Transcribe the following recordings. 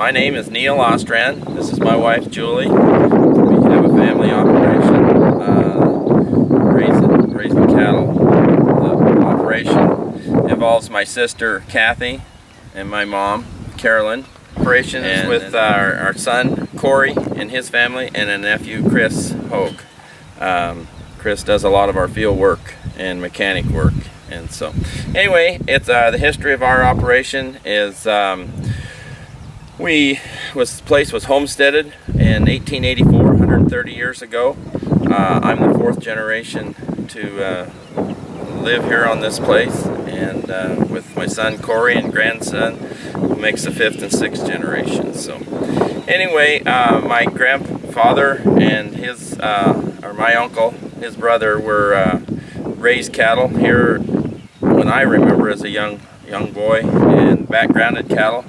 My name is Neil Ostrand. This is my wife Julie. We have a family operation, raising cattle. The operation involves my sister Kathy and my mom Carolyn. Operation is with our son Corey and his family, and a nephew Chris Hogue. Chris does a lot of our field work and mechanic work. And so, anyway, it's the history of our operation is this place was homesteaded in 1884, 130 years ago. I'm the fourth generation to live here on this place, and with my son Corey and grandson, who makes the fifth and sixth generation. So, anyway, my grandfather and his, or my uncle, his brother, were raised cattle here when I remember as a young boy, and backgrounded cattle.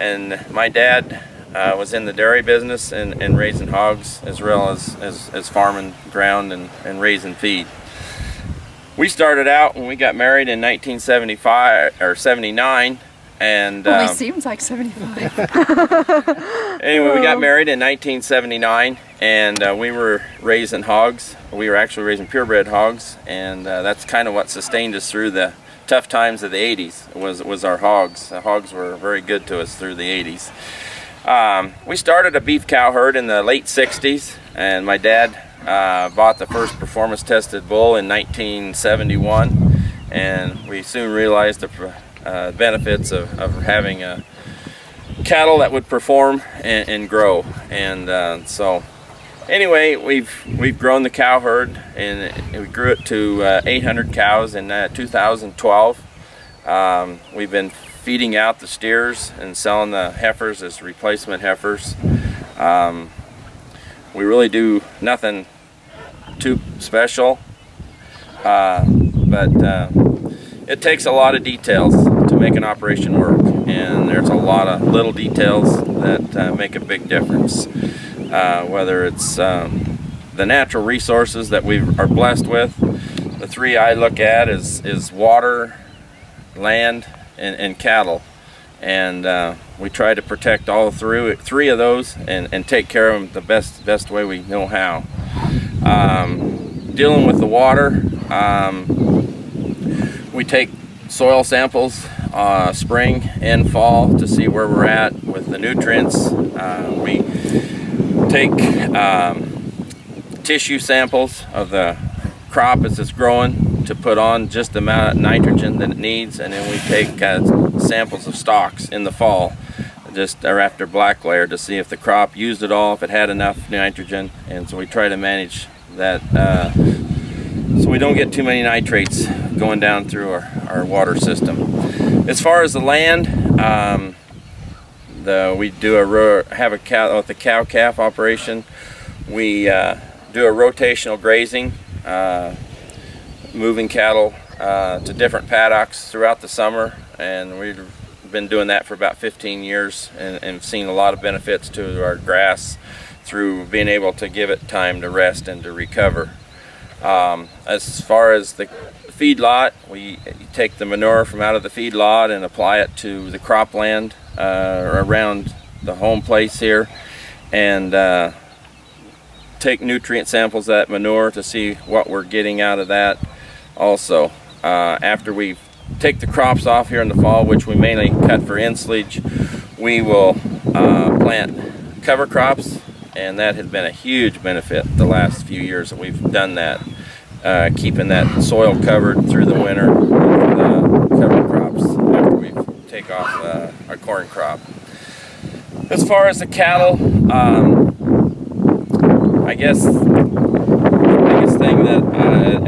And my dad was in the dairy business and raising hogs, as well as farming ground and raising feed. We started out when we got married in 1975 or 79, and only seems like 75. Anyway, we got married in 1979, and we were raising hogs. We were actually raising purebred hogs, and that's kind of what sustained us through the tough times of the 80s. Was our hogs. The hogs were very good to us through the 80s. We started a beef cow herd in the late 60s, and my dad bought the first performance tested bull in 1971, and we soon realized the benefits of having a cattle that would perform and grow. And so anyway, we've grown the cow herd, and we grew it to 800 cows in 2012. We've been feeding out the steers and selling the heifers as replacement heifers. We really do nothing too special, but it takes a lot of details to make an operation work, and there's a lot of little details that make a big difference. Whether it's the natural resources that we are blessed with. The three I look at is water, land, and cattle, and we try to protect all three of those and take care of them the best way we know how. Dealing with the water, we take soil samples spring and fall to see where we're at with the nutrients. We take tissue samples of the crop as it's growing to put on just the amount of nitrogen that it needs, and then we take samples of stalks in the fall, just after black layer, to see if the crop used it all, if it had enough nitrogen. And so we try to manage that so we don't get too many nitrates going down through our water system. As far as the land, we do have a cow with the cow-calf operation. We do a rotational grazing, moving cattle to different paddocks throughout the summer, and we've been doing that for about 15 years and seen a lot of benefits to our grass through being able to give it time to rest and to recover. As far as the feedlot, we take the manure from out of the feedlot and apply it to the cropland around the home place here, and take nutrient samples of that manure to see what we're getting out of that. Also, after we take the crops off here in the fall, which we mainly cut for ensilage, we will plant cover crops, and that has been a huge benefit the last few years that we've done that, keeping that soil covered through the winter with cover crops after we take off our corn crop. As far as the cattle, I guess the biggest thing that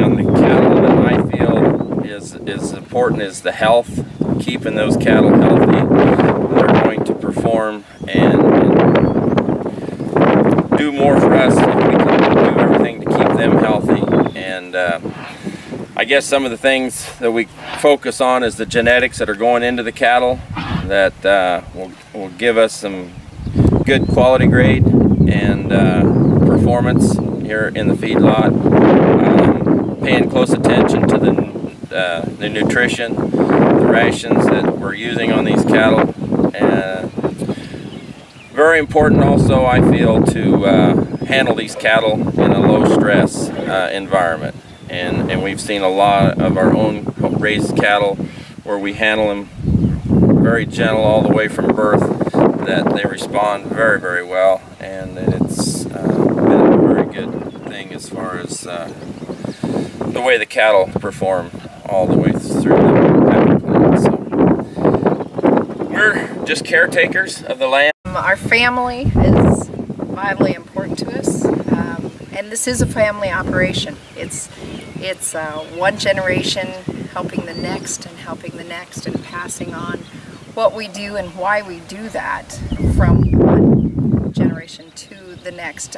on the cattle that I feel is important is the health, keeping those cattle healthy. They're going to perform and do more for us if we can do everything to keep them healthy. And I guess some of the things that we focus on is the genetics that are going into the cattle that will give us some good quality grade and performance here in the feedlot. Paying close attention to the nutrition, the rations that we're using on these cattle, very important also, I feel, to handle these cattle in a low stress environment. And we've seen a lot of our own raised cattle where we handle them very gentle all the way from birth, that they respond very, very well, and it's been a very good thing as far as the way the cattle perform all the way through the happy plan. So we're just caretakers of the land. Our family is vitally important to us, and this is a family operation. It's one generation helping the next and helping the next and passing on what we do and why we do that from one generation to the next.